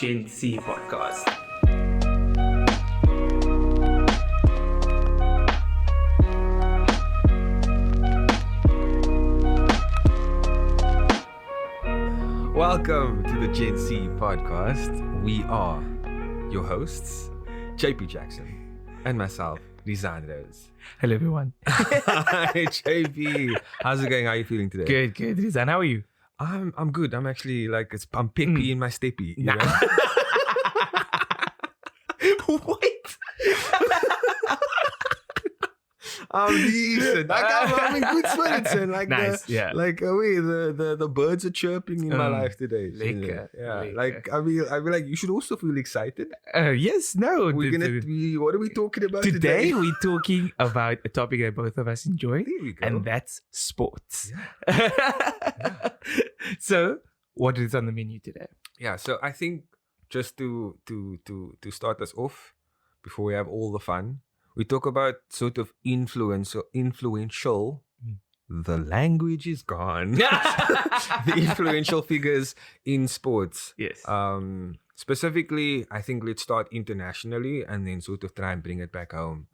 GenC podcast. Welcome to the GenC podcast. We are your hosts, JP Jackson and myself, Desra Ellis. Hello, everyone. Hi, JP. How's it going? How are you feeling today? Good. Rizan, how are you? I'm good. I'm actually I'm peppy in my steppy. You Nah. know? Wait. I'm decent. I'm in good spirits and Nice, yeah. the birds are chirping in my life today. So, Lekker, yeah. lekker. Like I mean like you should also feel excited. Yes, no. What are we talking about Today today? we're talking about a topic that both of us enjoy, There we go. and that's sports. So, what is on the menu today? Yeah, so I think just to start us off, before we have all the fun, we talk about sort of influential. The language is gone. The influential figures in sports. Yes. Specifically, I think let's start internationally and then sort of try and bring it back home.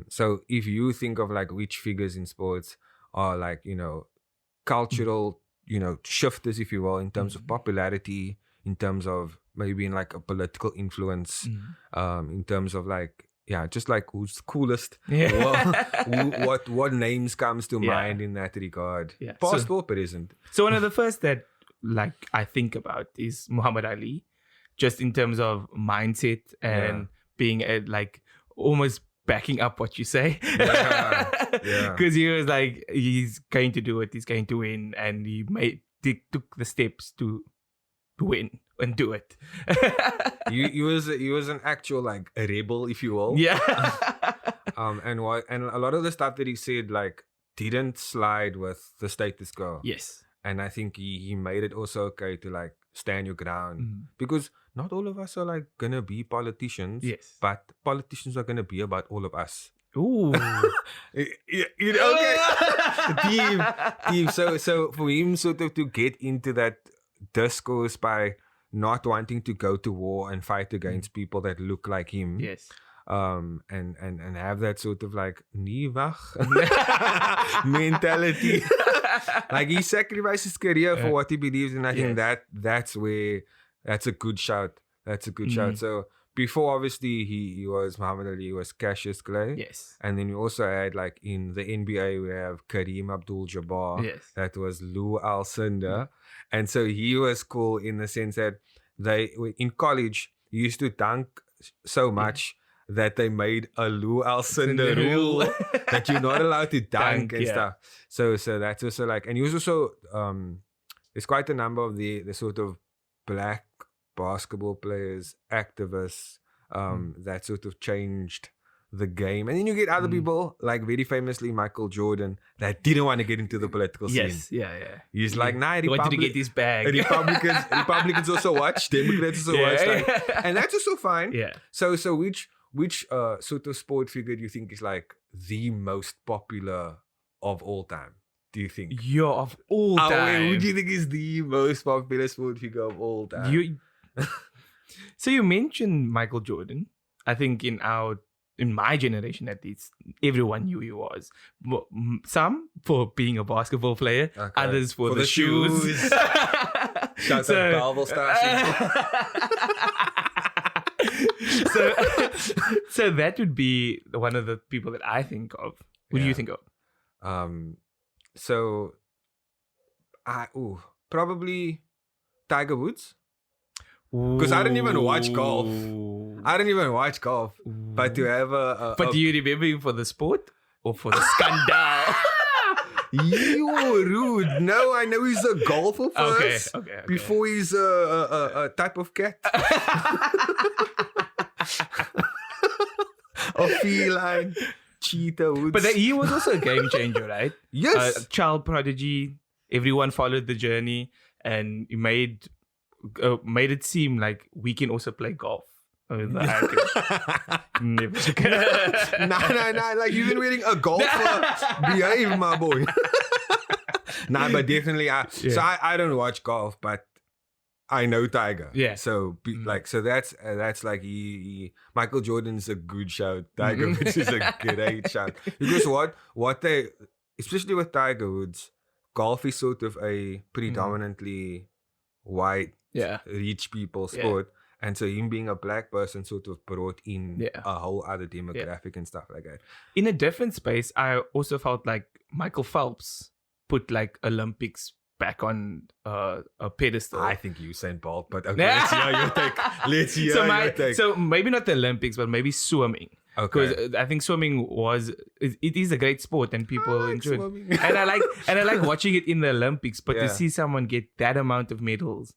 So if you think of like which figures in sports are like, cultural, shifters, if you will, in terms of popularity, in terms of maybe in like a political influence, in terms of like, just like who's the coolest, what names comes to mind in that regard. Yeah. Past or present. So one of the first that I think about is Muhammad Ali, just in terms of mindset and being almost backing up what you say. Because he was like, he's going to do it, he's going to win, and he took the steps to win and do it. He was an actual like a rebel, if you will. Yeah. And a lot of the stuff that he said like didn't slide with the status quo. Yes. And I think he made it also okay to like stand your ground, because not all of us are like gonna be politicians. Yes. But politicians are gonna be about all of us. Ooh. Okay. Deep. So for him sort of to get into that discourse by not wanting to go to war and fight against people that look like him. Yes. And have that sort of like niewag mentality. Like he sacrificed his career for what he believes in. I think that's a good shout. That's a good shout. So before obviously he was Muhammad Ali, he was Cassius Clay. Yes. And then we also had like in the NBA we have Kareem Abdul-Jabbar. Yes. That was Lou Alcindor. And so he was cool in the sense that in college he used to dunk so much that they made a Lou Alcindor rule that you're not allowed to dunk and stuff. So that's also like, and he was also there's quite a number of the sort of black basketball players, activists that sort of changed the game. And then you get other people, like very famously Michael Jordan, that didn't want to get into the political scene. Yes, yeah. He's like, nah, He wanted to get his bag. Republicans also watch, Democrats also watch. Like, and that's also fine. Yeah. So which sort of sport figure do you think is like the most popular of all time? Do you think? Of all time. Who do you think is the most popular sport figure of all time? So you mentioned Michael Jordan. I think in my generation at least, everyone knew he was. Some for being a basketball player, others for the shoes. Shouts out Balvel Stars. So that would be one of the people that I think of. Who do you think of? Probably Tiger Woods. Because I didn't even watch golf. But to have But do you remember him for the sport or for the scandal? You're rude. No, I know he's a golfer first. Okay. Before he's a type of cat. A feline. Cheetah Woods. But he was also a game changer, right? Yes. A child prodigy. Everyone followed the journey, and he made it seem like we can also play golf. Never. Nah. Like you've been wearing a golfer. Behave, my boy. But definitely. So I don't watch golf, but I know Tiger. Yeah. So so that's like Michael Jordan's a good shout. Tiger Woods is a great shout. Because what they, especially with Tiger Woods, golf is sort of a predominantly white, rich people sport. And so him being a black person sort of brought in a whole other demographic and stuff like that. In a different space, I also felt like Michael Phelps put like Olympics back on a pedestal. I think Usain Bolt, but okay, let's hear your take. Let's hear your take. So maybe not the Olympics, but maybe swimming. Okay. Because I think swimming it is a great sport and people enjoy it. And I like watching it in the Olympics, but to see someone get that amount of medals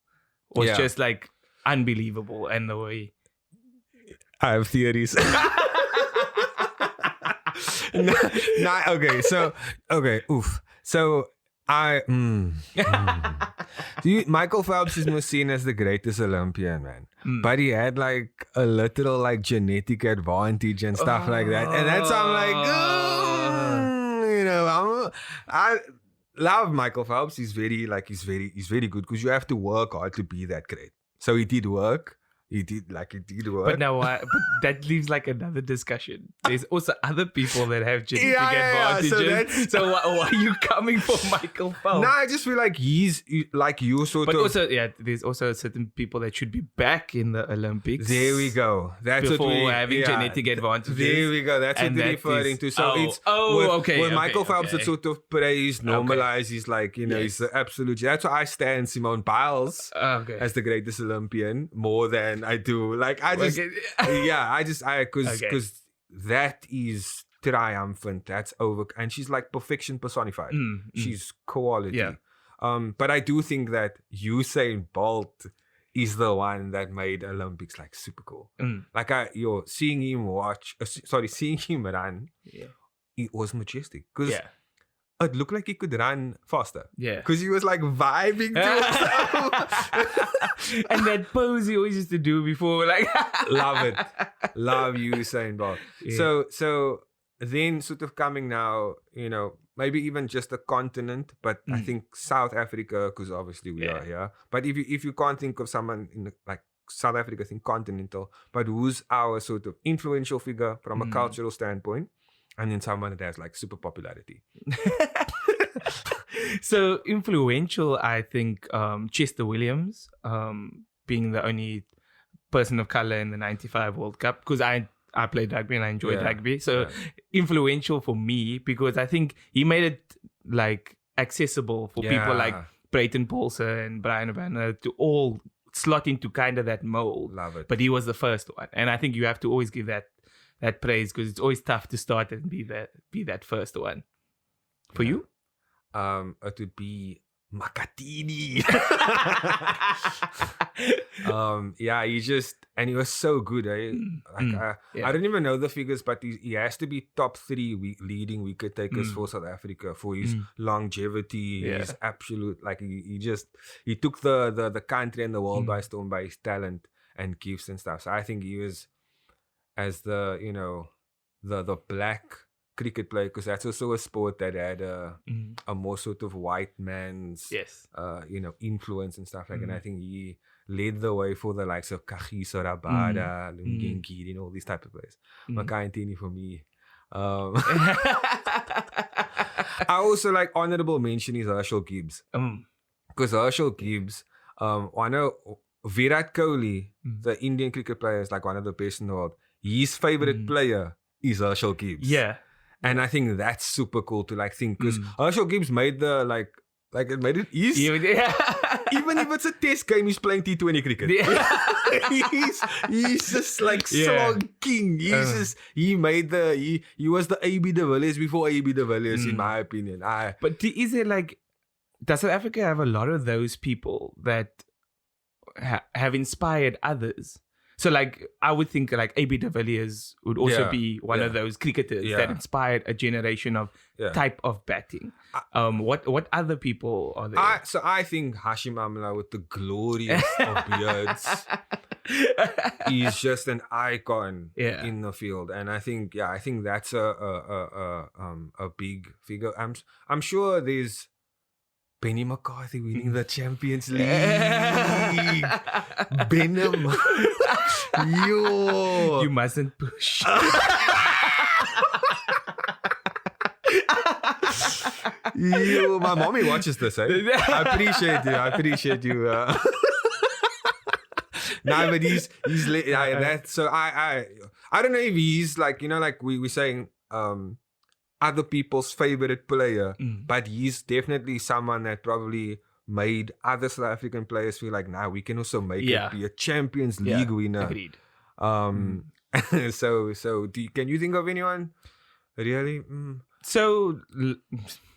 was just like unbelievable. And the way I have theories. So Michael Phelps is most seen as the greatest Olympian, man. But he had like a literal like genetic advantage and stuff like that. And that's I'm like, I love Michael Phelps. He's very good because you have to work hard to be that great. So he did work. He did work. But but that leaves like another discussion. There's also other people that have genetic advantages. So why are you coming for Michael Phelps? No, I just feel like he's like you sort of. But also, there's also certain people that should be back in the Olympics. There we go. That's before what we having genetic advantages. There we go. That's what we're referring to. So it's with Michael Phelps, it's sort of praised, normalized. He's like, he's the absolute. That's why I stand Simone Biles as the greatest Olympian more than I do. Like because that is triumphant. That's over, and she's like perfection personified. She's quality. Yeah. But I do think that Usain Bolt is the one that made Olympics like super cool. Like seeing him run. Yeah. It was majestic because. It looked like he could run faster. Yeah. Because he was like vibing to himself. And that pose he always used to do before, like love it. Love Usain Bolt. Yeah. So then sort of coming now, maybe even just a continent, but I think South Africa, because obviously we are here. But if you can't think of someone in like South Africa, think continental, but who's our sort of influential figure from a cultural standpoint? And then someone that has like super popularity. So influential, I think Chester Williams, being the only person of color in the 95 World Cup, because I played rugby and I enjoyed rugby. So influential for me because I think he made it like accessible for people like Brayton Paulser and Brian O'Banner to all slot into kind of that mold. Love it. But he was the first one. And I think you have to always give that praise because it's always tough to start and be that first one. For you? It would be Makatini. He was so good. I don't even know the figures, but he has to be top 3 leading wicket takers for South Africa for his longevity, his absolute, like he took the country and the world by storm by his talent and gifts and stuff. So I think he was as the black cricket player, because that's also a sport that had a more sort of white man's influence and stuff like that. And I think he led the way for the likes of Kagiso Rabada, Lungi and all these type of players. Makantini for me. I also like honorable mention is Herschel Gibbs. Because Herschel Gibbs, I know Virat Kohli, the Indian cricket player, is like one of the best in the world. His favorite player is Herschel Gibbs. Yeah. And I think that's super cool to like think because Herschel Gibbs made the it made it easy. Even if it's a test game, he's playing T20 cricket. he's just like slogging. He was the AB de Villiers before AB de Villiers in my opinion. But is it like, does South Africa have a lot of those people that have inspired others? So like I would think like AB de Villiers would also be one of those cricketers that inspired a generation of type of batting. What other people are there? So I think Hashim Amla with the glorious of beards is just an icon in the field, and I think that's a big figure. I'm sure there's Benny McCarthy winning the Champions League. Benham. Yo. You mustn't push. Yo, my mommy watches this. Eh? I appreciate you. Nah, but he's so I don't know if he's like, you know, like we were saying other people's favorite player, but he's definitely someone that probably made other South African players feel like, nah, we can also make it be a Champions League winner. Agreed. So can you think of anyone really? So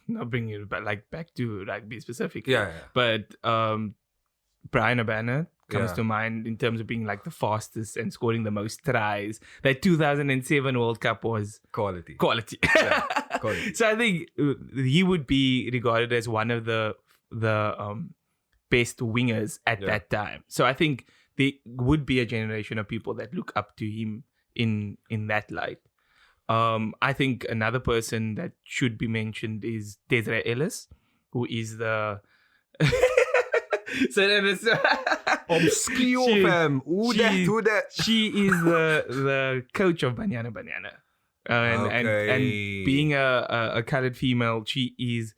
not bringing it back to rugby specifically. Yeah. But Brian Abana comes to mind in terms of being like the fastest and scoring the most tries. That 2007 World Cup was Quality. Yeah, quality. So I think he would be regarded as one of the best wingers at that time. So I think there would be a generation of people that look up to him in that light. I think another person that should be mentioned is Desra Ellis, who is the obscure fam. Who that? She is the coach of Banyana. And being a colored female, she is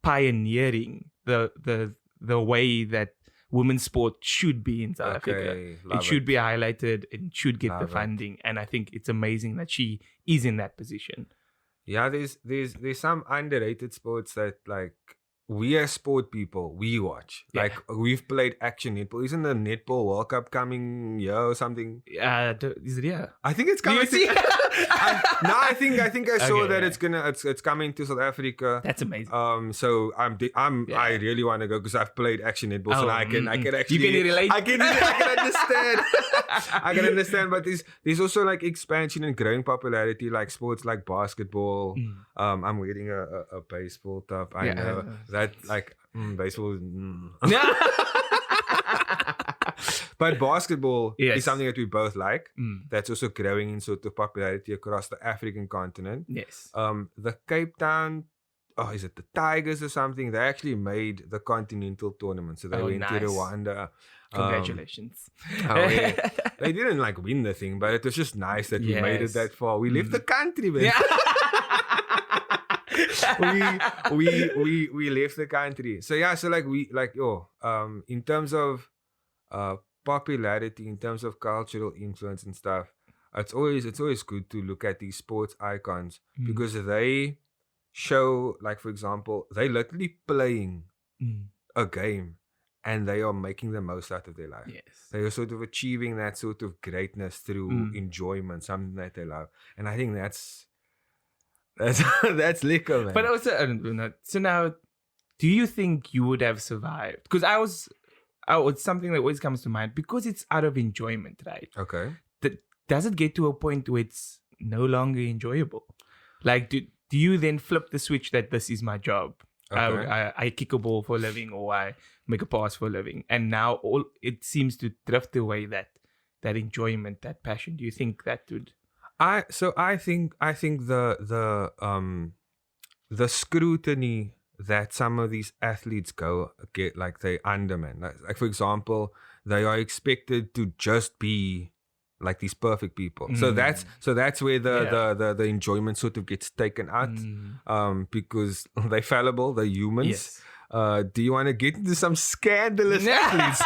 pioneering the way that women's sport should be in South Africa. It should be highlighted and should get the funding. And I think it's amazing that she is in that position. Yeah, there's some underrated sports that like we as sport people, we watch. Yeah. Like we've played action netball. Isn't the netball World Cup coming here or something? Is it here? I think it's coming. I think I saw that it's coming to South Africa. That's amazing. So I really want to go because I've played action netball, so I can actually you can relate. I can understand. I can understand, but there's also like expansion and growing popularity, like sports like basketball. I'm wearing a baseball top. I know that like baseball. But basketball is something that we both like. That's also growing in sort of popularity across the African continent. Yes. The Cape Town, is it the Tigers or something? They actually made the continental tournament. So they went to Rwanda. Congratulations. They didn't like win the thing, but it was just nice that we made it that far. We left the country, man. we left the country. So in terms of popularity, in terms of cultural influence and stuff, it's always good to look at these sports icons because they show, like, for example, they literally playing a game and they are making the most out of their life. Yes. They are sort of achieving that sort of greatness through enjoyment, something that they love. And I think that's liquor, man. But also, so now, do you think you would have survived? Because it's something that always comes to mind because it's out of enjoyment, right? Okay. Does it get to a point where it's no longer enjoyable? Like, do you then flip the switch that this is my job? Okay. I kick a ball for a living or I make a pass for a living. And now it seems to drift away that enjoyment, that passion. Do you think that would... I think the scrutiny that some of these athletes get, like they undermine. Like for example, they are expected to just be like these perfect people. So that's where the enjoyment sort of gets taken out. Because they're fallible, they're humans. Yes. Do you want to get into some scandalous athletes?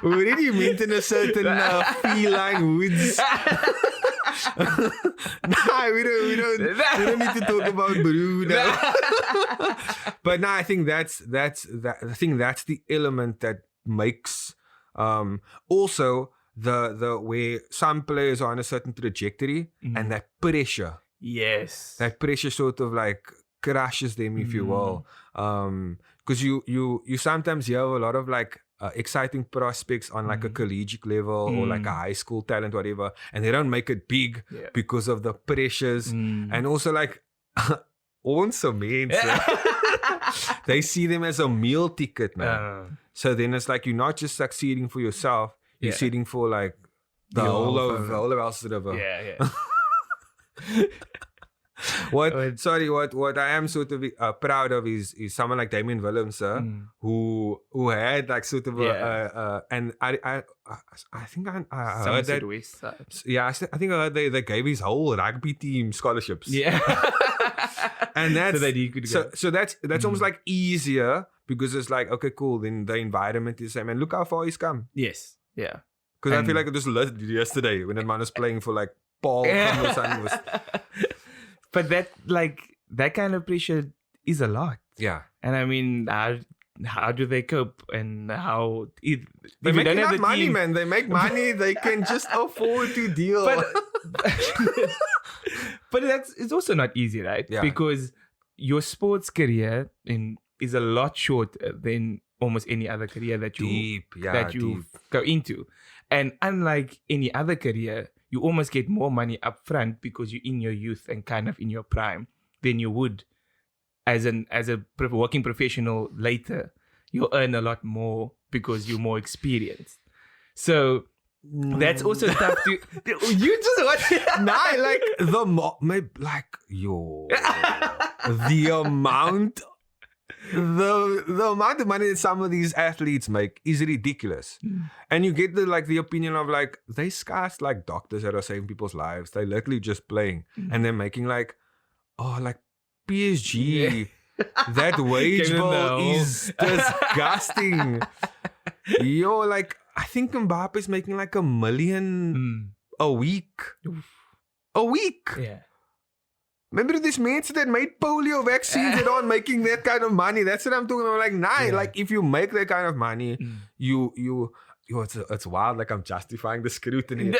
We're already maintain a certain feline woods. we don't need to talk about Bruno. But I think that's the element that makes also the where some players are on a certain trajectory and that pressure. Yes. That pressure sort of like crushes them, if you will. Because you sometimes hear a lot of like exciting prospects on like a collegiate level or like a high school talent, whatever, and they don't make it big because of the pressures and also like also means they see them as a meal ticket, man. So then it's like you're not just succeeding for yourself, you're succeeding for like the whole of Ellis River. What I am sort of proud of is someone like Damien Willems, who had like sort of and I think I heard that. West Side. Yeah, I think I heard they gave his whole rugby team scholarships. Yeah. And that's so that he could go. So that's almost like easier because it's like, okay, cool, then the environment is the same. And look how far he's come. Yes. Yeah. Because I feel like it was yesterday when that man was playing for like Paul from Los Angeles. But that kind of pressure is a lot. Yeah. And I mean, how do they cope? And how if they make don't have enough the money, team, man. They make money. They can just afford to deal. But it's also not easy, right? Yeah. Because your sports career is a lot shorter than almost any other career that you go into. And unlike any other career, you almost get more money up front because you're in your youth and kind of in your prime than you would as a working professional later. You'll earn a lot more because you're more experienced. So that's also tough to. You just what? Nah, like the amount. The amount of money that some of these athletes make is ridiculous. And you get the opinion of like, they scarce like doctors that are saving people's lives. They're literally just playing. And they're making like PSG. Yeah. That wage bill is disgusting. Yo, like, I think Mbappe is making like $1 million a week. A week. Yeah. Remember these mates that made polio vaccines that aren't making that kind of money? That's what I'm talking about. Like, like if you make that kind of money, it's wild. Like I'm justifying the scrutiny,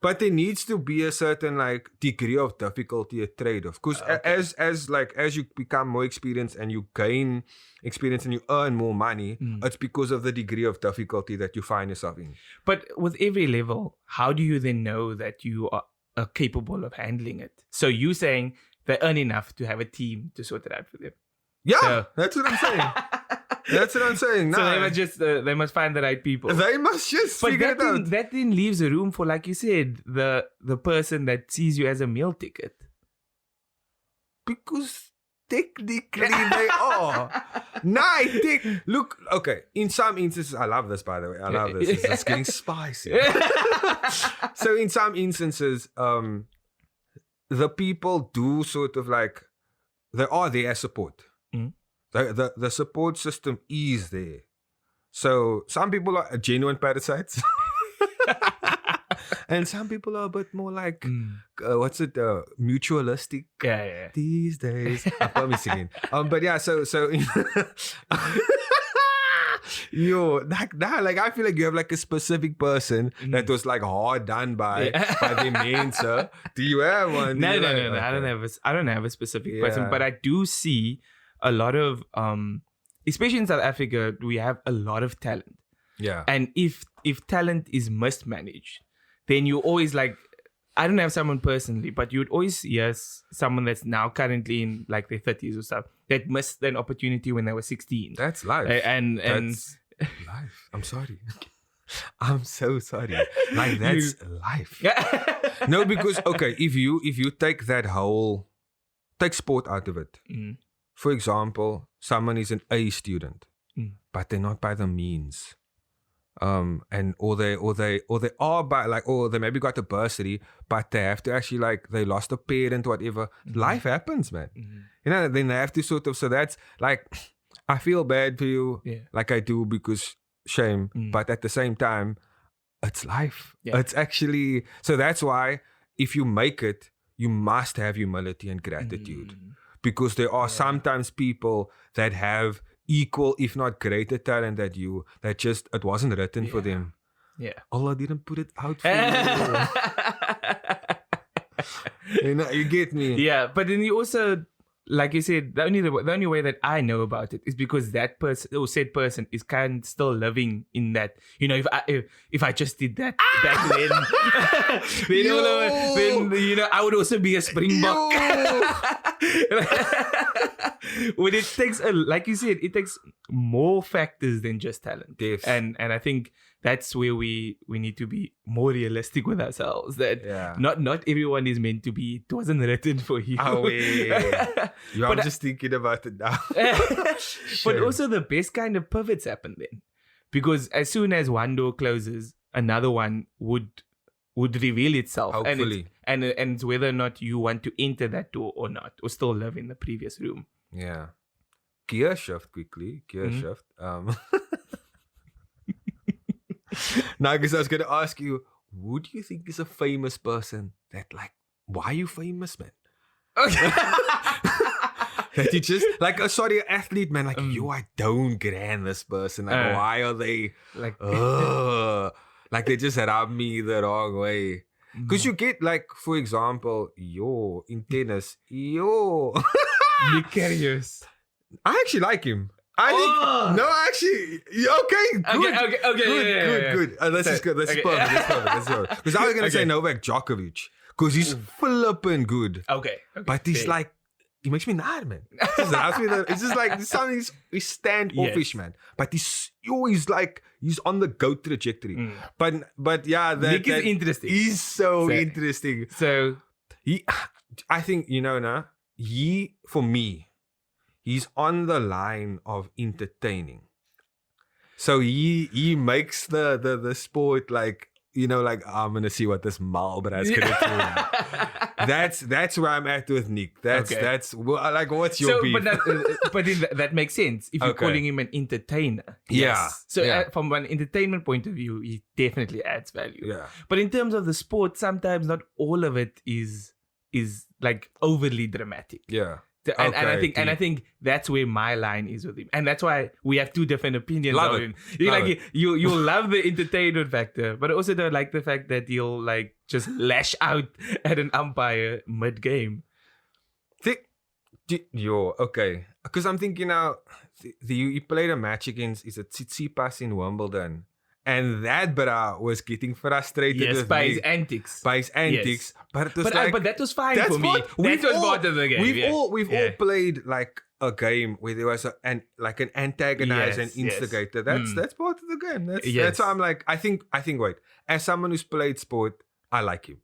but there needs to be a certain like degree of difficulty, a trade-off. Because as you become more experienced and you gain experience and you earn more money, it's because of the degree of difficulty that you find yourself in. But with every level, how do you then know that you are capable of handling it? So you saying they earn enough to have a team to sort it out for them. Yeah, that's what I'm saying. That's what I'm saying. So they must find the right people. They must just figure it out. That then leaves a room for, like you said, the person that sees you as a meal ticket. Because technically they are. Look, okay. In some instances, I love this, by the way. I love this. It's just getting spicy. So in some instances, the people do sort of like, they are there as support. The support system is there. So some people are genuine parasites. And some people are a bit more like, mutualistic. Yeah. These days. I'm probably singing. But yeah, so yo, like I feel like you have like a specific person that was like hard done by the mentor. Do you have one? No. I don't have a specific person, but I do see a lot of especially in South Africa, we have a lot of talent. Yeah. And if talent is mismanaged, then you always like, I don't have someone personally, but you'd always hear someone that's now currently in like their 30s or stuff that missed an opportunity when they were 16. That's life. And that's life. I'm sorry. I'm so sorry. Like that's life. No, because okay, if you take sport out of it. For example, someone is an A student, but they're not by the means. And or they are by like, or they maybe got a bursary, but they have to actually like, they lost a parent, whatever. Life happens, man. You know, then they have to sort of, so that's like, I feel bad for you, like I do, because shame, but at the same time, it's life. It's actually, so that's why if you make it, you must have humility and gratitude, because there are sometimes people that have equal, if not greater talent than you, that just, it wasn't written for them. Yeah. Allah didn't put it out for you. You know, you get me. Yeah, but then you also, like you said, the only way that I know about it is because that person or said person is kind of still living in that. You know, if I just did that back then, then you know, I would also be a Springbok. When it takes like you said, it takes more factors than just talent. Yes. And I think that's where we need to be more realistic with ourselves. That not everyone is meant to be. It wasn't written for you. Oh, yeah. I'm just thinking about it now. But also the best kind of pivots happen then, because as soon as one door closes, another one would reveal itself. Hopefully. And it's whether or not you want to enter that door or not, or still live in the previous room. Yeah. Gear shift quickly. Shift. Now, because I was going to ask you, who do you think is a famous person that, like, why are you famous, man? Okay. That you just, like, an athlete, man, like, I don't grant this person. Like, why are they, like, like, they just rub me the wrong way. Because you get, like, for example, in tennis, Vicarious. I actually like him. Okay, good. That's just good. That's perfect. Because I was gonna say Novak Djokovic, because he's flipping good. Okay. But he's like, he makes me mad, man. It's just like something. He's standoffish, man. But he's like, he's on the GOAT trajectory. But yeah, Nick is interesting. He's so interesting. So I think for me. He's on the line of entertaining. So he makes the sport like, like, I'm gonna see what this Marlboro's gonna do now. That's where I'm at with Nick. That's like, what's your beef? But that makes sense if you're calling him an entertainer. Yes. So from an entertainment point of view, he definitely adds value. Yeah. But in terms of the sport, sometimes not all of it is like overly dramatic. Yeah. And I think that's where my line is with him, and that's why we have two different opinions love of it. him. You'll love the entertainment factor, but also don't like the fact that he'll like just lash out at an umpire mid game. Okay, because I'm thinking now, you played a match against Tsitsipas in Wimbledon. And that bra was getting frustrated with by me. his antics. Yes. But it was but that was fine for me. That was part of the game. We've all played like a game where there was an antagonizer and instigator. That's part of the game. That's why I'm like, I think wait, as someone who's played sport, I like him.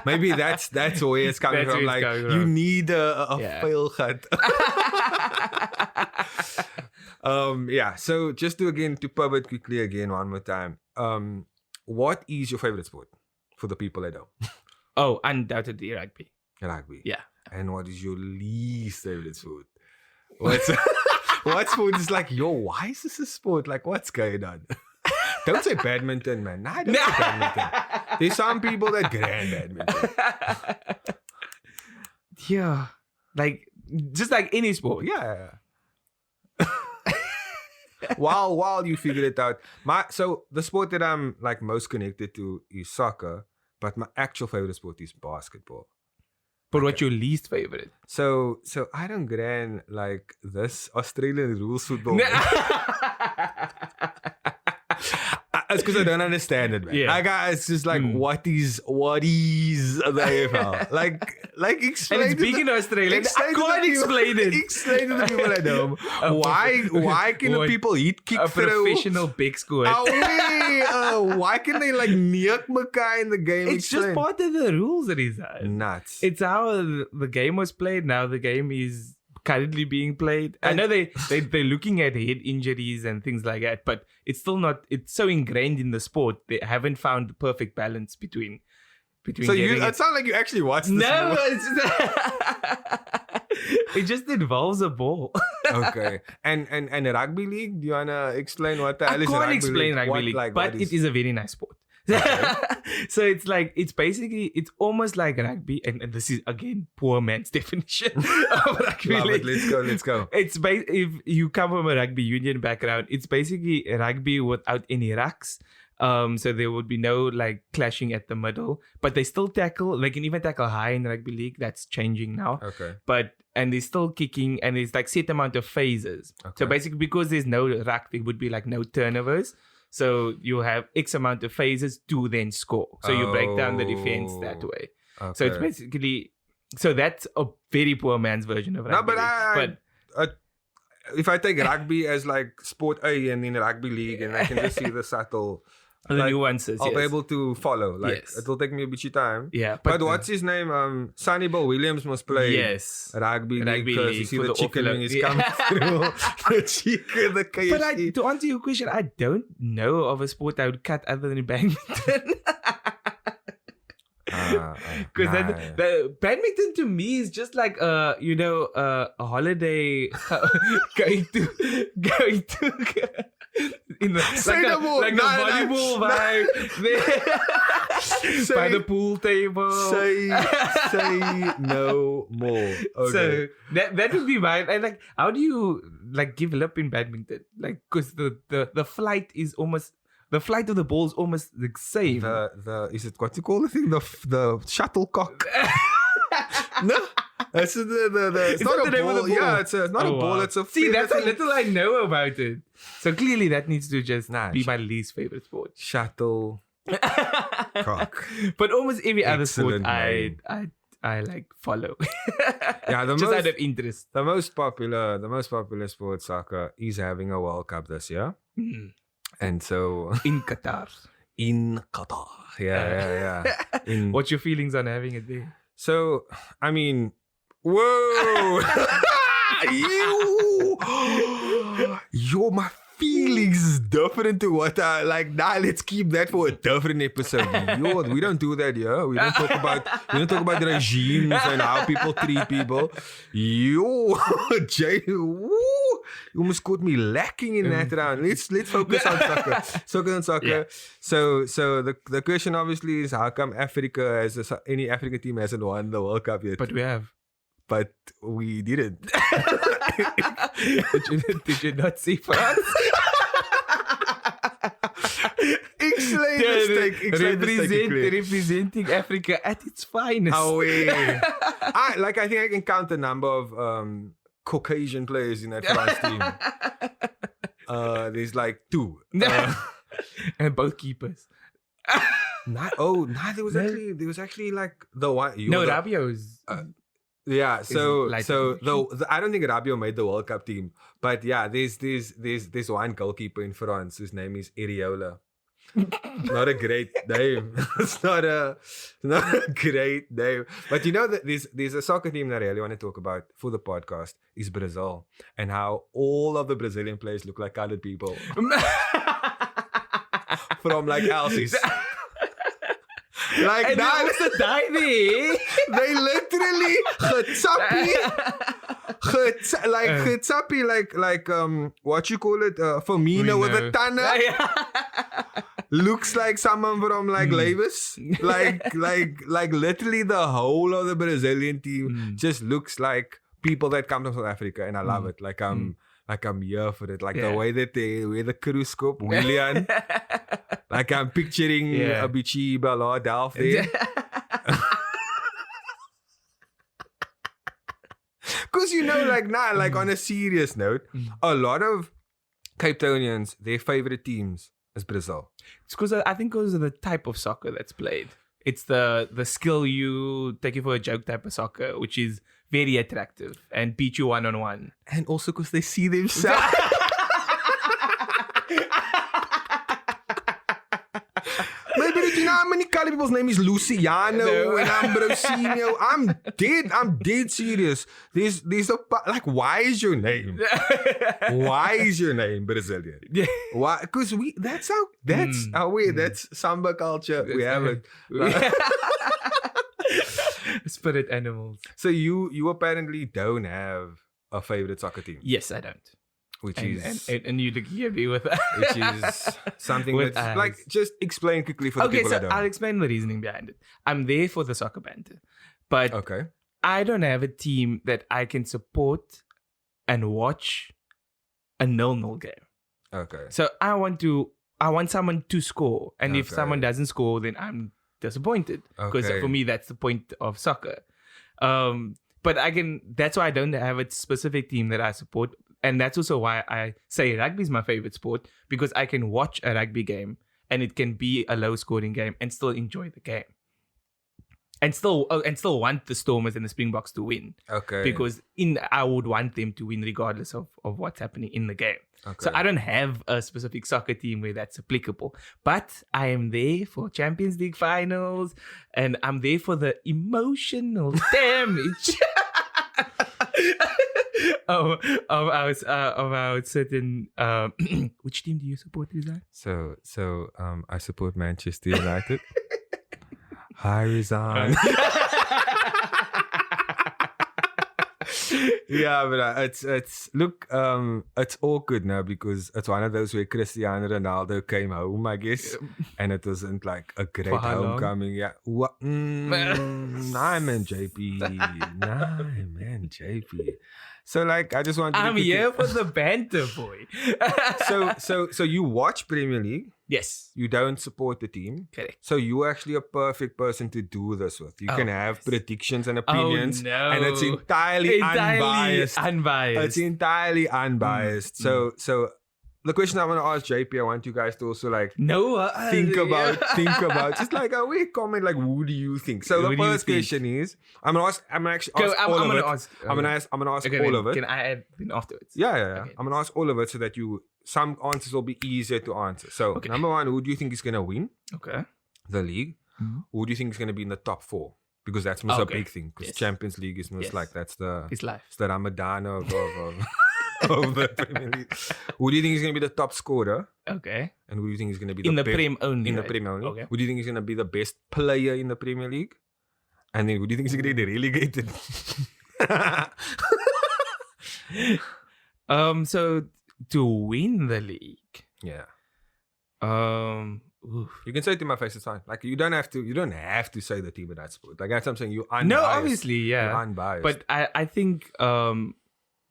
Maybe that's where it's coming from. Like, you need a fail cut. So just to pivot quickly again one more time. What is your favorite sport for the people at home? Oh, undoubtedly rugby. Rugby. Yeah. And what is your least favorite sport? What sport is like, why is this a sport? Like, what's going on? Don't say badminton, man. Nah, don't say badminton. There's some people that grand badminton. Yeah. Like, just like any sport. Yeah. While you figure it out, so the sport that I'm like most connected to is soccer, but my actual favorite sport is basketball. But what's your least favorite? So I don't grand like this Australian rules football. It's because I don't understand it, man. Yeah. It's just like, what is the AFL? Like explain. And it's big in Australia. I can't explain it. Explain to the people at home. Why can the people hit kick through? A professional big squad. Why can they like neuk mekaar in the game? It's just part of the rules, Riza. Nuts. It's how the game was played. Now the game is currently being played. I know they're looking at head injuries and things like that, but it's still not. It's so ingrained in the sport. They haven't found the perfect balance between. So it sounds like you actually watched this. No, it just involves a ball. Okay, and a rugby league. Do you wanna explain what the hell is rugby rugby explain league? Rugby league, but it is a very nice sport. Okay. So it's almost like rugby, and this is again poor man's definition of rugby league. Let's go. It's if you come from a rugby union background, it's basically rugby without any rucks. So there would be no like clashing at the middle, but they still tackle. They can even tackle high in rugby league. That's changing now. Okay. And they're still kicking, and it's like set amount of phases. Okay. So basically, because there's no ruck, there would be like no turnovers. So you have X amount of phases to then score. So you break down the defense that way. Okay. So it's basically So that's a very poor man's version of rugby. No, but if I take rugby as like sport A and then rugby league, and I can just see the subtle the nuances. I'll be able to follow. Like it'll take me a bit of time. Yeah, but what's his name? Sonny Bill Williams must play rugby league because you see the chicken wing is coming through. The chicken, the KFC. But to answer your question, I don't know of a sport I would cut other than badminton. Because the badminton to me is just like a holiday going to in the volleyball vibe by the pool table. Say no more. Okay. So that would be mine. And like, how do you like give up in badminton? Like, because the flight is almost. The flight of the ball is almost the same. Is it what you call the thing? The shuttlecock. No, it's it's not a ball. Yeah, it's not a ball. It's a that's how little I know about it. So clearly that needs to just be my least favorite sport. Shuttlecock. But almost every other sport I like follow. Yeah, just out of interest. The most popular sport, soccer, is having a World Cup this year. And so in Qatar. Yeah. What's your feelings on having it there? So, I mean, whoa. Yo, my feelings is different to what I like. Nah, let's keep that for a different episode. Yo, we don't do that here. We don't talk about regimes and how people treat people. Yo, Jay, woo, you almost caught me lacking in that round. Let's focus on soccer. Yeah. So the question obviously is, how come Africa any African team hasn't won the World Cup yet? But we have. But we didn't. Did you not see France? Explain representing Africa at its finest. Oh, yeah. I think I can count the number of Caucasian players in that France team. There's like 2. And both keepers. There was actually like the one. Rabiot's. Yeah, so I don't think Rabiot made the World Cup team, but yeah, there's one goalkeeper in France whose name is Areola. Not a great name. It's not a great name. But you know that there's a soccer team that I really want to talk about for the podcast is Brazil, and how all of the Brazilian players look like colored people from like Elsie's. Like that was the die there. They literally getsappy like what you call it, Firmino with a tanner. Looks like someone from like Levis. Like literally the whole of the Brazilian team just looks like people that come from South Africa, and I love it. Like I'm here for it. Like the way that they wear the cruise scope, William. Like I'm picturing a Bichi Bala Delph there. Because like on a serious note, a lot of Cape Townians, their favorite teams is Brazil. It's because I think because of the type of soccer that's played. It's the skill you take it for a joke type of soccer, which is very attractive and beat you 1-on-1. And also because they see themselves. Maybe did you know how many colored people's name is Luciano and Ambrosino? I'm dead serious. There's a like, why is your name? Why is your name Brazilian? Why? Because that's our way. That's samba culture. We have it. Spirit animals. So you apparently don't have a favorite soccer team. Yes, I don't. Which is and you hear me with that. Which is something that's like, just explain quickly for the people that don't. I'll explain the reasoning behind it. I'm there for the soccer banter, but I don't have a team that I can support and watch a 0-0 game. Okay. So I want someone to score, and if someone doesn't score, then I'm disappointed, because for me that's the point of soccer. But that's why I don't have a specific team that I support. And that's also why I say rugby is my favorite sport, because I can watch a rugby game and it can be a low scoring game and still enjoy the game. and still want the Stormers and the Springboks to win. Okay. Because I would want them to win regardless of what's happening in the game. Okay. So I don't have a specific soccer team where that's applicable. But I am there for Champions League finals, and I'm there for the emotional damage of our certain. Which team do you support, Rizan? So I support Manchester United. Hi, Rizan. Yeah, but it's awkward now because it's one of those where Cristiano Ronaldo came home, I guess, and it wasn't like a great homecoming. Yeah, nah, man, JP. So like, I just want. I'm here for the banter, boy. So you watch Premier League? Yes. You don't support the team? Correct. So you're actually a perfect person to do this with. You can have predictions and opinions. Oh, no. And it's entirely unbiased. It's entirely unbiased. So the question I want to ask JP, I want you guys to also like think about just like we comment like who do you think? So the first question is I'm gonna ask all of it. Can I add in afterwards? Yeah. Okay. I'm gonna ask all of it so that some answers will be easier to answer. So number one, who do you think is gonna win? Okay. The league. Mm-hmm. Who do you think is gonna be in the top 4? Because that's most a big thing. Because Champions League is most like that's the it's life. It's the Ramadan of the Premier League. Who do you think is going to be the top scorer? Okay. And who do you think is going to be in the Prem only? In the Prem only. Okay. Who do you think is going to be the best player in the Premier League? And then who do you think is going to get relegated? So to win the league. Yeah. Oof. You can say it to my face, it's fine. Like you don't have to say the team of that sport. Like that's what I'm saying. You're unbiased. No, obviously, yeah. You're unbiased. But I think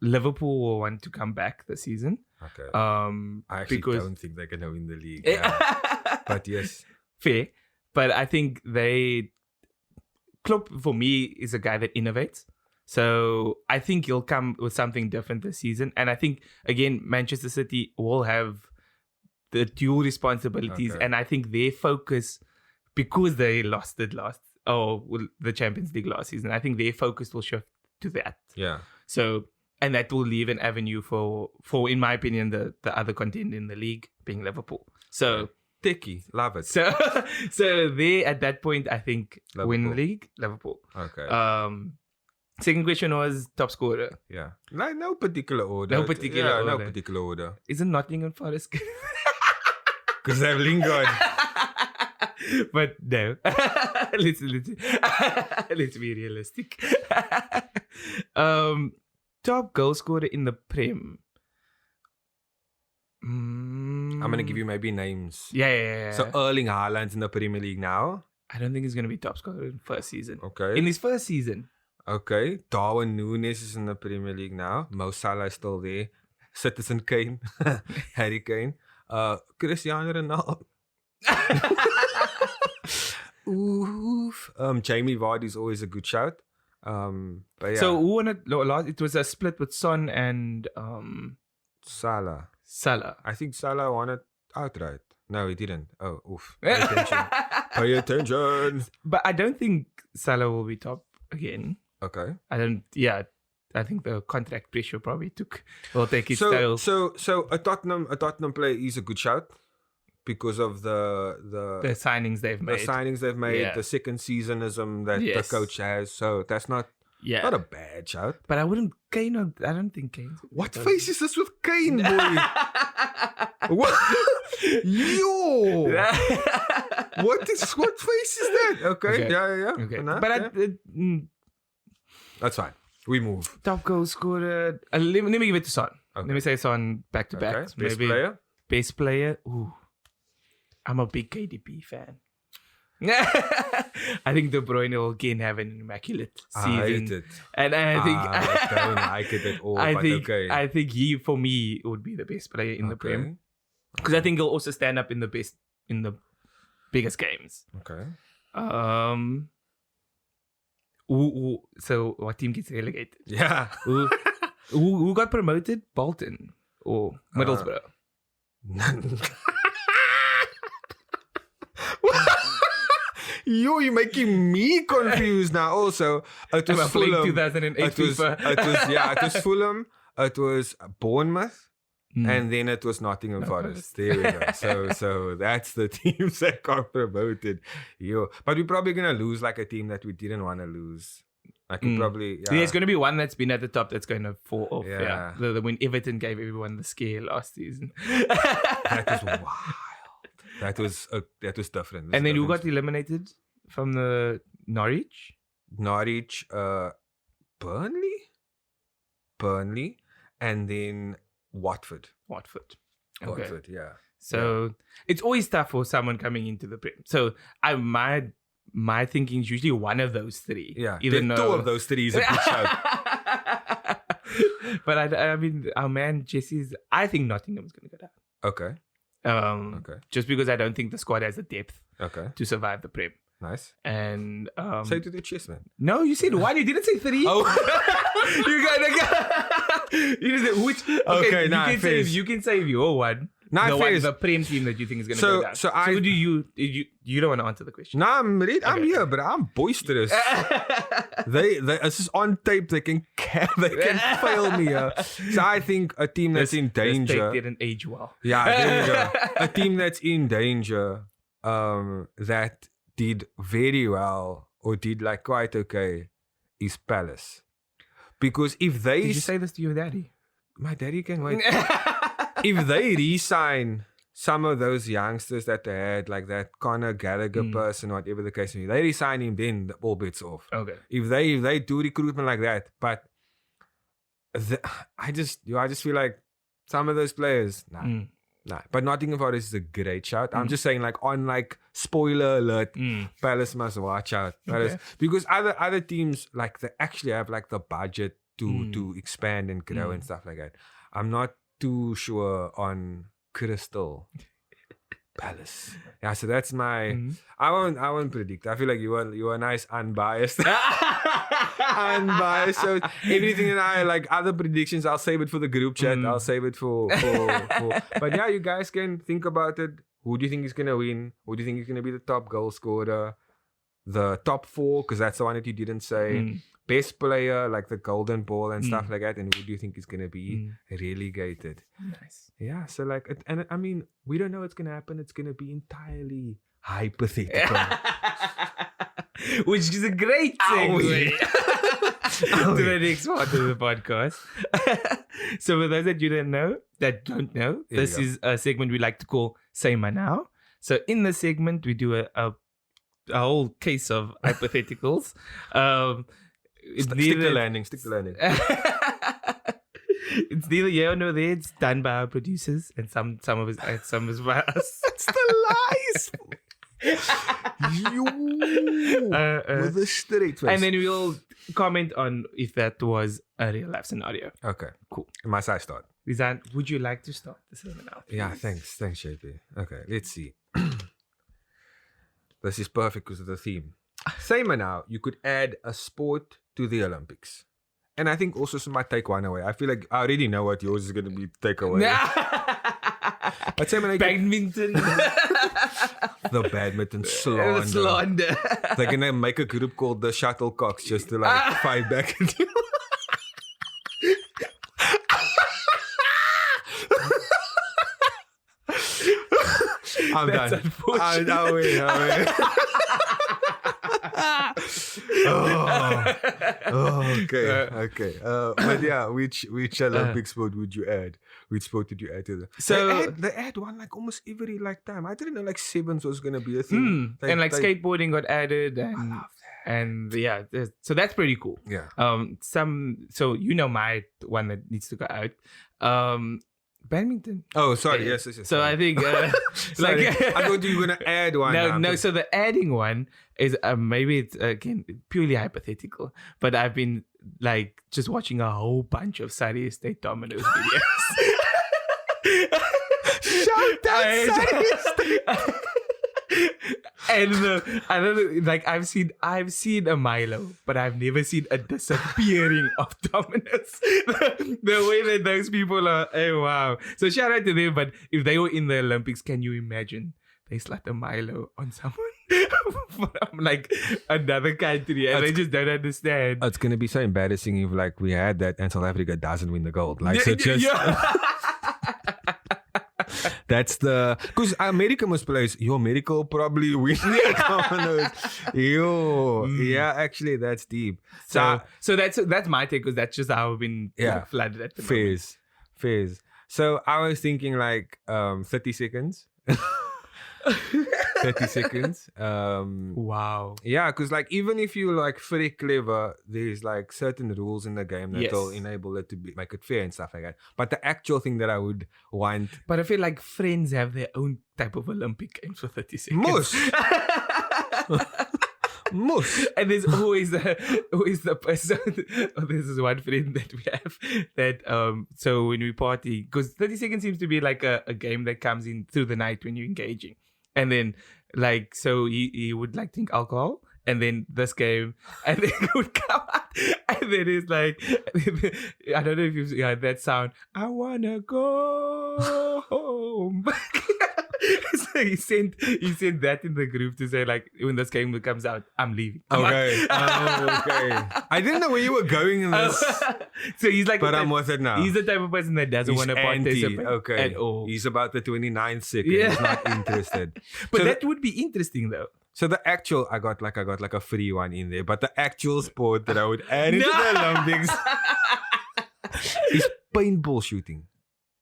Liverpool will want to come back this season. Okay. I actually don't think they're gonna win the league. Yeah. But yes. Fair. But I think Klopp for me is a guy that innovates. So I think he'll come with something different this season. And I think again Manchester City will have the dual responsibilities, and I think their focus, because they lost the Champions League last season, I think their focus will shift to that. Yeah. So, and that will leave an avenue for in my opinion, the other contender in the league being Liverpool. So Dicky, love it. So they at that point, I think Liverpool. Win league Liverpool. Okay. Second question was top scorer. Yeah. No particular order. No particular order. Isn't Nottingham Forest? Because they've Lingard. But no. let's be realistic. Top goal scorer in the Prem. I'm going to give you maybe names. Yeah. So Erling Haaland's in the Premier League now. I don't think he's going to be top scorer in first season. Okay. In his first season. Okay. Darwin Núñez is in the Premier League now. Mo Salah is still there. Citizen Kane. Harry Kane. Cristiano Ronaldo. Oof. Jamie Vardy is always a good shout. But yeah. So who won it last? It was a split with Son and Salah. I think Salah won it outright. No, he didn't. Oh, oof. Pay attention. Pay attention. But I don't think Salah will be top again. Okay. I think the contract pressure probably will take its toll. So a Tottenham player is a good shout because of the signings they've made. The second seasonism that the coach has. So that's not a bad shout. But I don't think Kane. What face is this with Kane, boy? What? Yo! What face is that? Okay. Yeah. Okay. But that's fine. We move. Top goal scorer. Let me give it to Son. Okay. Let me say Son back to back. Best player? Best player. Ooh. I'm a big KDB fan. I think De Bruyne will again have an immaculate season. I hate it. And I think I don't like it at all. I think he, for me, would be the best player in the Prem. Because I think he'll also stand up in the biggest games. Okay. So what team gets relegated? Yeah. Who got promoted? Bolton or Middlesbrough? You're making me confused now. Also, it was Fulham. 2008 It was Fulham. It was Bournemouth. And then it was Nottingham Forest. There we go. So that's the teams that got promoted. But we're probably gonna lose like a team that we didn't want to lose. Like we probably There's gonna be one that's been at the top that's gonna fall off. Yeah. When Everton gave everyone the scare last season. That was wild. That was different. And then who got eliminated from the Norwich, Burnley, and then Watford. Okay. Yeah. So it's always tough for someone coming into the Prem. So my thinking is usually one of those three. Yeah. Two of those three is a good shout. But I mean, our man Jesse's. I think Nottingham's going to go down. Okay. Just because I don't think the squad has the depth. Okay. To survive the Prem. Nice. And say to the chess, man. No, you said one. You didn't say three. Oh. You got. You didn't say which. Okay. You can say if you're one. The Prem team that you think is going to go down. So do you don't want to answer the question? No, I'm here, but I'm boisterous. they this is on tape. They can fail me. So I think a team that's in danger. This tape didn't age well. Yeah, there you go. A team that's in danger, that did very well or did like quite okay, is Palace. Because if they did you say this to your daddy? My daddy can wait. If they re-sign some of those youngsters that they had, like that Conor Gallagher person, whatever the case may be, they re-sign him, then all bets off. Okay. If they do recruitment like that, but I just feel like some of those players, nah. But Nottingham Forest is a great shout. I'm just saying, like on like spoiler alert, Palace must watch out. Palace, because other teams like they actually have like the budget to expand and grow and stuff like that. I'm not too sure on Crystal Palace. Yeah, so that's my. I won't predict. I feel like you are nice, unbiased, unbiased. So everything that I like other predictions, I'll save it for the group chat. I'll save it for. But yeah, you guys can think about it. Who do you think is gonna win? Who do you think is gonna be the top goal scorer? The top 4, because that's the one that you didn't say. Best player, like the golden ball and stuff like that. And who do you think is going to be relegated? Nice. Yeah, so like, and I mean, we don't know what's going to happen. It's going to be entirely hypothetical. Which is a great segue to the next part of the podcast. So for those that don't know, this is a segment we like to call Say My Now. So in the segment, we do a whole case of hypotheticals. Stick the landing. It's neither yeah or no there. It's done by our producers and some of us by us. It's the lies. With the straight face. And then we'll comment on if that was a real life scenario. Okay, cool. Must I start? Rizan, would you like to start the segment now? Yeah, thanks, JP. Okay, let's see. This is perfect because of the theme. Say me now, you could add a sport to the Olympics. And I think also some might take one away. I feel like I already know what yours is going to be take away. But say me now, badminton. The badminton slander. They're going to make a group called the Shuttlecocks just to like fight back at you. I'm That's done. Unfortunate. I'll win. Okay. But yeah, which Olympic sport would you add? Which sport did you add to the? So they add one like almost every like time. I didn't know like sevens was gonna be a thing. And like skateboarding got added, and I love that. And yeah, so that's pretty cool. Yeah. So you know my one that needs to go out. Badminton. Oh, sorry. Yes. So I think like I thought you were gonna add one. No. So the adding one is maybe it's again purely hypothetical, but I've been like just watching a whole bunch of Saay State Dominoes videos. Shout out Saay State. And I don't know, like I've seen a Milo, but I've never seen a disappearing of dominoes. The way that those people are, oh wow. So shout out to them, but if they were in the Olympics, can you imagine they slaughter Milo on someone from like another country, and they just don't understand. It's gonna be so embarrassing if like we had that and South Africa doesn't win the gold. Like so just that's the because America must play. Your America will probably win. Yeah, actually that's deep. So that's my take, because that's just how I've been flooded at the moment. Phase. So I was thinking like 30 seconds. 30 seconds. Wow. Yeah, because like even if you like very clever, there's like certain rules in the game that will enable it to make it fair and stuff like that. But the actual thing that I would want. But I feel like Friends have their own type of Olympic games for 30 seconds. Moose. And there's always the person. This is one friend that we have that so when we party, because 30 seconds seems to be like a game that comes in through the night when you're engaging, and then like so he would like drink alcohol, and then this game, and then it would come out, and then it's like I don't know if you've heard that sound. I wanna go home. So he sent that in the group to say like when this game comes out, I'm leaving. Okay. Okay. I didn't know where you were going in this. So he's like, but I'm with it now. He's the type of person that doesn't want to participate at all. He's about the 29th second. Yeah. He's not interested. But so that would be interesting though. So the actual, I got like a free one in there, but the actual sport that I would add into the Olympics is paintball shooting.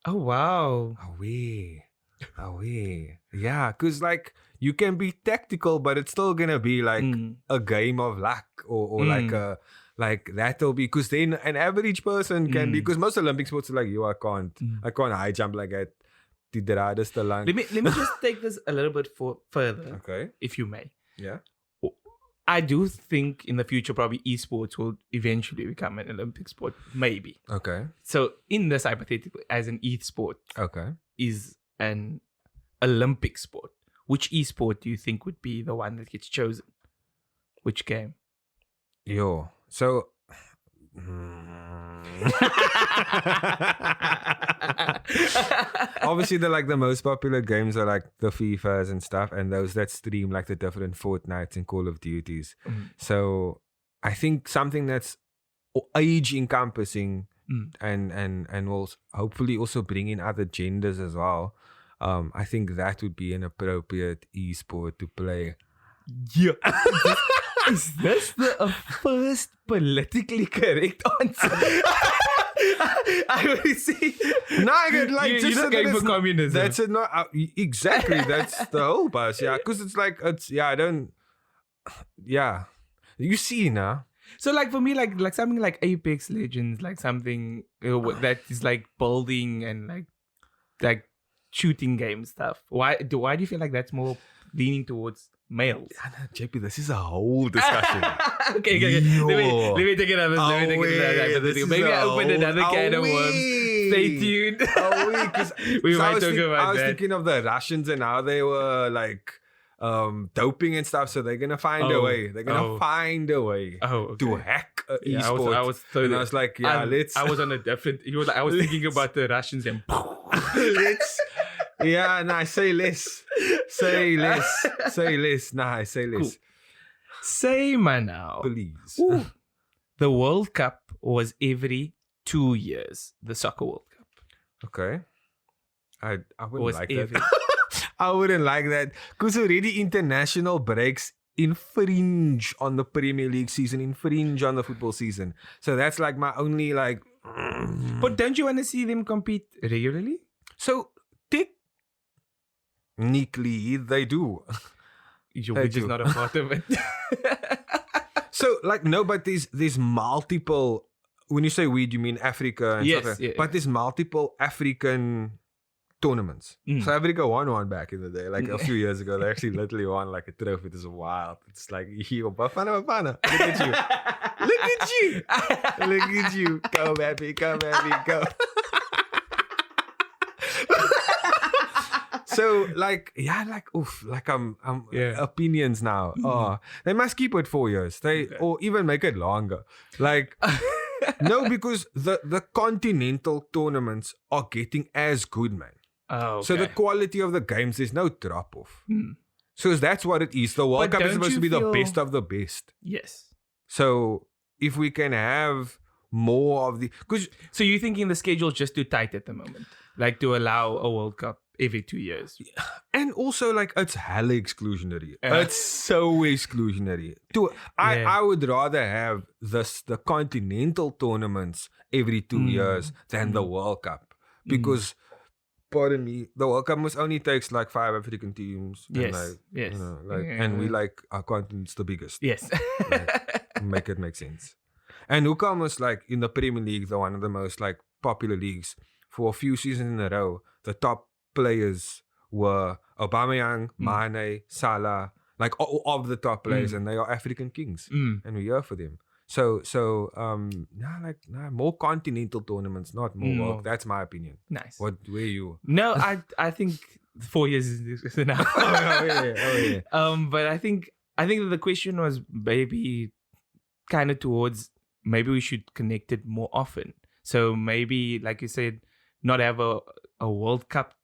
Oh wow. Away. Yeah, because like you can be tactical, but it's still gonna be like a game of luck or like that'll be, because then an average person can be, because most Olympic sports are like, I can't high jump like that. Let me just take this a little bit further, okay, if you may. Yeah, I do think in the future probably esports will eventually become an Olympic sport, maybe. Okay. So in this hypothetical, as an esport, is an Olympic sport, which esport do you think would be the one that gets chosen? Which game? So obviously the most popular games are like the FIFAs and stuff, and those that stream like the different Fortnites and Call of Duties. So I think something that's age encompassing and will hopefully also bring in other genders as well. I think that would be an appropriate esport to play. Yeah. Is this the first politically correct answer? I would say. No, I get like you're not going for communism. That's it. Not exactly. That's the whole bus. Yeah, because it's like I don't. Yeah, you see now. So like for me, like something like Apex Legends, like something that is like building and like shooting game stuff. Why do you feel like that's more leaning towards males? JP, this is a whole discussion. Okay. Let me take another. Maybe I opened another can of worms. Stay tuned. We might talk about that. I was thinking of the Russians and how they were like doping and stuff. So they're gonna find a way. They're gonna find a way to hack esports. I was like, let's. I was on a different. I was thinking about the Russians and. Let's. Yeah, nah, say less. Say less. Nah, I say less. Cool. Say man now. Please. Ooh. The World Cup was every 2 years. The Soccer World Cup. Okay. I wouldn't like that. I wouldn't like that. Because already international breaks infringe on the Premier League season, infringe on the football season. So that's like my only like... But don't you want to see them compete regularly? So, technically, they do. We're just not a part of it. So, like, no, but there's multiple... When you say we, do you mean Africa? And stuff like but there's multiple African tournaments. So Africa won one back in the day, like a few years ago. They actually literally won like a trophy. It is wild. It's like, Bafana. Look at you. Look at you. Come at me, go. So I'm opinions now. Oh, they must keep it 4 years. Or even make it longer. Like no, because the continental tournaments are getting as good, man. Oh, okay. So the quality of the games, there's no drop off. Hmm. So that's what it is. The World But Cup is don't supposed you to be the feel- best of the best. Yes. So if we can have more of the, because So you're thinking the schedule's just too tight at the moment, like to allow a World Cup every 2 years. and also like it's hella exclusionary. Yeah. It's so exclusionary. I would rather have the continental tournaments every 2 years than the World Cup because. Pardon me, the World Cup must only takes like 5 African teams. Yes, And like, yes. You know, like, and we like our continent's the biggest. Yes. Make it make sense. And hoekom was like in the Premier League, the one of the most like popular leagues for a few seasons in a row, the top players were Aubameyang, Mane, Salah, like all of the top players, and they are African kings, and we're here for them. So more continental tournaments, not more World. That's my opinion. Nice. Where you? No, I think 4 years is enough. Oh yeah. But I think that the question was maybe kind of towards maybe we should connect it more often. So maybe, like you said, not have a World Cup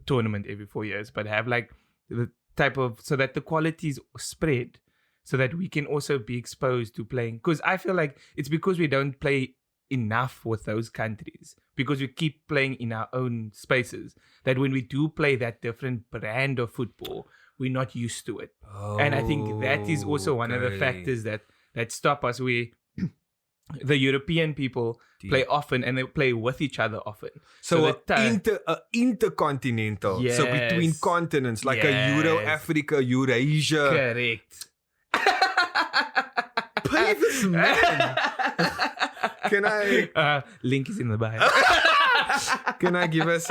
tournament every 4 years, but have like the type of, so that the quality is spread, so that we can also be exposed to playing. Because I feel like it's because we don't play enough with those countries, because we keep playing in our own spaces, that when we do play that different brand of football, we're not used to it. And I think that is also one of the factors that stop us. The European people play often and they play with each other often. So intercontinental. Yes. So between continents, like a Euro Africa, Eurasia. Correct. Pay this man. Can I? Link is in the bio. Can I give us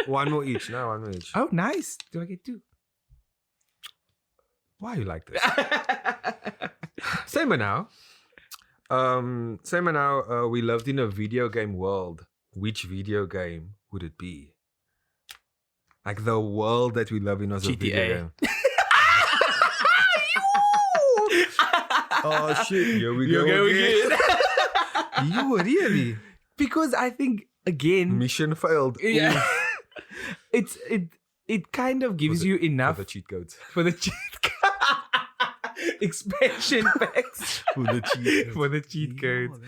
one more each? No, one more each. Oh, nice. Do I get two? Why are you like this? Same now. We lived in a video game world. Which video game would it be? Like the world that we live in was a video game. Oh shit! Here we go again. You really? Because I think again, Mission failed. Yeah, it kind of gives you enough for the cheat codes. For the cheat expansion packs for the cheat codes.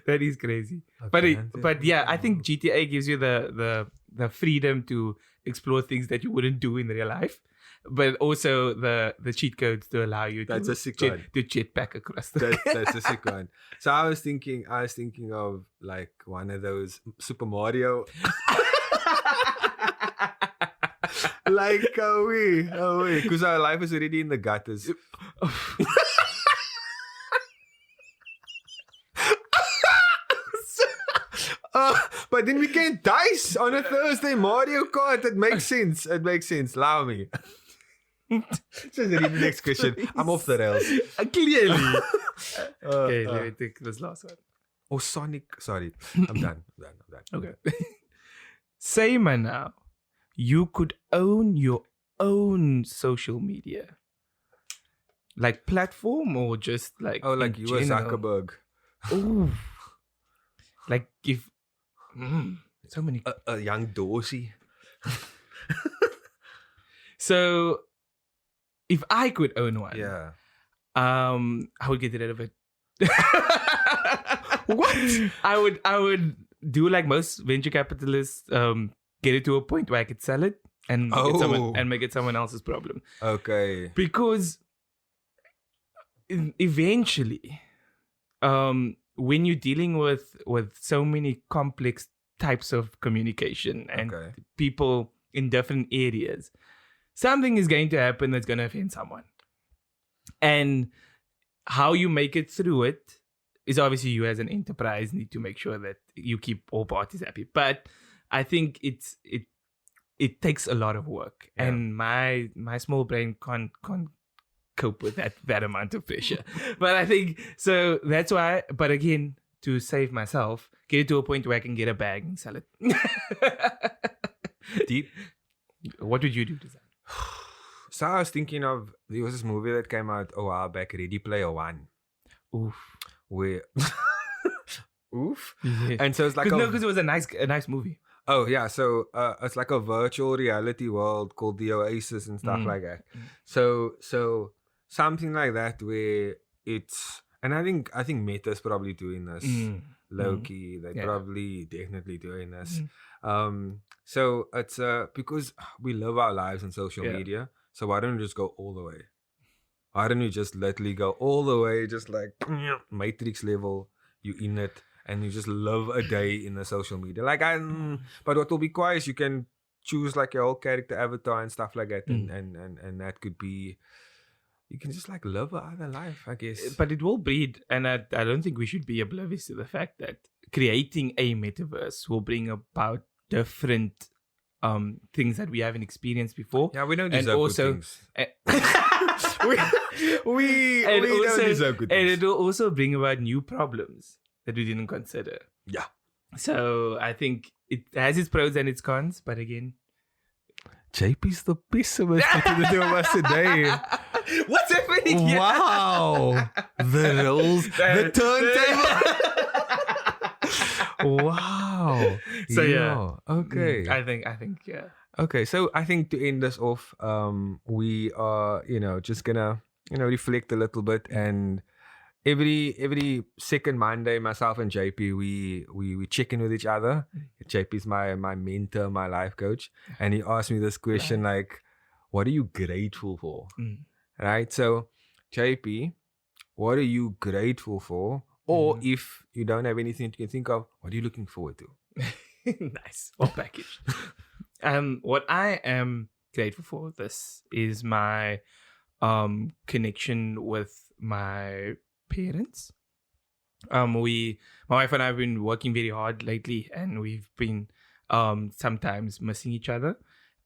That is crazy. But yeah, I think GTA gives you the freedom to explore things that you wouldn't do in real life, but also the cheat codes to allow you to jetpack across the that's a sick one. So I was thinking of like one of those Super Mario. Like because our life is already in the gutters. But then we can dice on a Thursday Mario Kart. It makes sense. Allow me. Just read the next question. I'm off the rails. Clearly. Okay, let me take this last one. Oh, Sonic. Sorry. I'm done. Okay. Say, man, now, you could own your own social media. Like platform or just like... Oh, like you were Zuckerberg. Oh. Like if... so many... A young Dorsey. So, if I could own one... Yeah. I would get rid of it. What? I would do like most venture capitalists, get it to a point where I could sell it and make it someone else's problem. Okay. Because eventually, when you're dealing with so many complex types of communication and people in different areas, something is going to happen that's going to offend someone. And how you make it through it is obviously you as an enterprise need to make sure that you keep all parties happy. But I think it takes a lot of work, and my small brain can't cope with that amount of pressure. But I think so that's why. But again, to save myself, get it to a point where I can get a bag and sell it. Deep. What would you do to that? So I was thinking of, there was this movie that came out a while back, Ready Player One. Oof. Where oof. Yeah. And so it's like because it was a nice movie. Oh yeah, so it's like a virtual reality world called the Oasis and stuff like that. So something like that where it's, and I think Meta's probably doing this low key. They're probably definitely doing this. So it's because we live our lives on social media. So why don't we just go all the way? Why don't you just literally go all the way, just like Matrix level? You in it. And you just live a day in the social media. But what will be quiet is you can choose like your whole character avatar and stuff like that. And that could be, you can just like live another life, I guess. But it will breed, and I don't think we should be oblivious to the fact that creating a metaverse will bring about different things that we haven't experienced before. Yeah, we don't deserve good things. we don't deserve good things. And it will also bring about new problems that we didn't consider. Yeah. So I think it has its pros and its cons, but again, JP's the pessimist between the two of us today. What's happening here? Wow. The rules, the turntable. Wow. So yeah. Okay. I think yeah. Okay, so I think to end this off, we are, just gonna, reflect a little bit, and every second Monday, myself and JP, we check in with each other. JP's my mentor, my life coach, and he asked me this question like, "What are you grateful for?" Right. So, JP, what are you grateful for? Or if you don't have anything you can think of, what are you looking forward to? Nice, well packaged. What I am grateful for this is my connection with my parents. My wife and I have been working very hard lately, and we've been sometimes missing each other,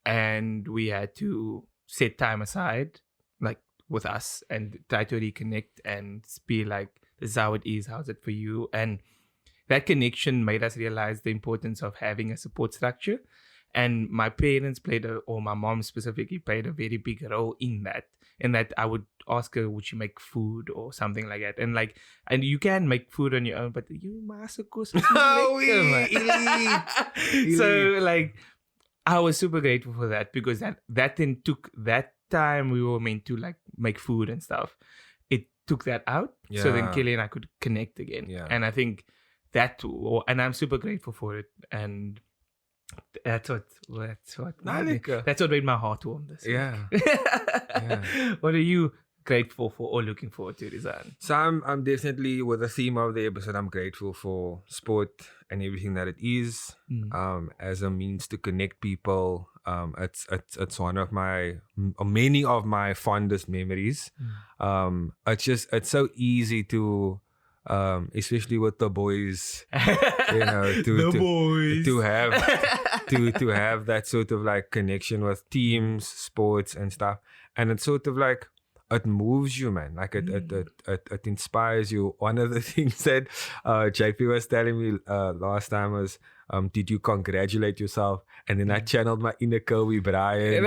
and we had to set time aside like with us and try to reconnect and be like, this is how it is, how's it for you? And that connection made us realize the importance of having a support structure. And my parents or my mom specifically played a very big role in that. In that I would ask her, would she make food or something like that? And you can make food on your own, but you must of course. Elite. So I was super grateful for that, because that then took that time we were meant to like make food and stuff. It took that out. Yeah. So then Kelly and I could connect again. Yeah. And I think and I'm super grateful for it. And that's what made my heart warm this week. Yeah. What are you grateful for or looking forward to, Rizan? So I'm definitely, with the theme of the episode, I'm grateful for sport and everything that it is, as a means to connect people. It's one of many of my fondest memories. It's so easy to, especially with the boys, to have that sort of like connection with teams, sports and stuff. And it's sort of like, it moves you, man. Like it inspires you. One of the things that JP was telling me last time was, did you congratulate yourself? And then I channeled my inner Kobe Bryant.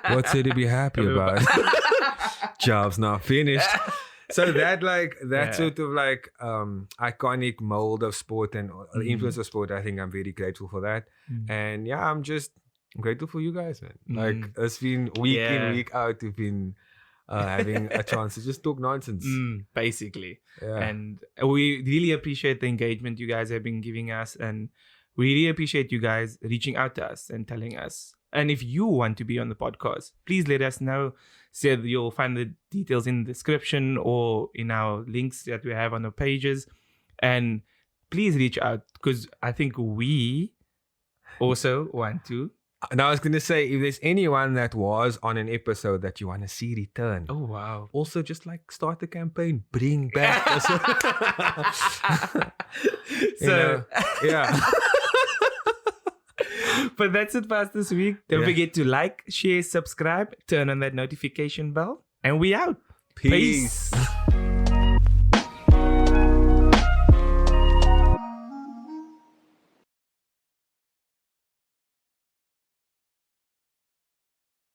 What's there to be happy about? Job's not finished. So that sort of like iconic mold of sport and the influence of sport, I think I'm very grateful for that. And yeah, I'm grateful for you guys, man. Like, it's been week in, week out, we've been having a chance to just talk nonsense. Basically. Yeah. And we really appreciate the engagement you guys have been giving us, and we really appreciate you guys reaching out to us and telling us. And if you want to be on the podcast, please let us know. So you'll find the details in the description or in our links that we have on the pages. And please reach out, because I think we also want to. And I was going to say, if there's anyone that was on an episode that you want to see return. Oh, wow. Also, just like start the campaign, bring back. Yeah. But that's it for us this week. Don't forget to like, share, subscribe, turn on that notification bell, and we out. Peace.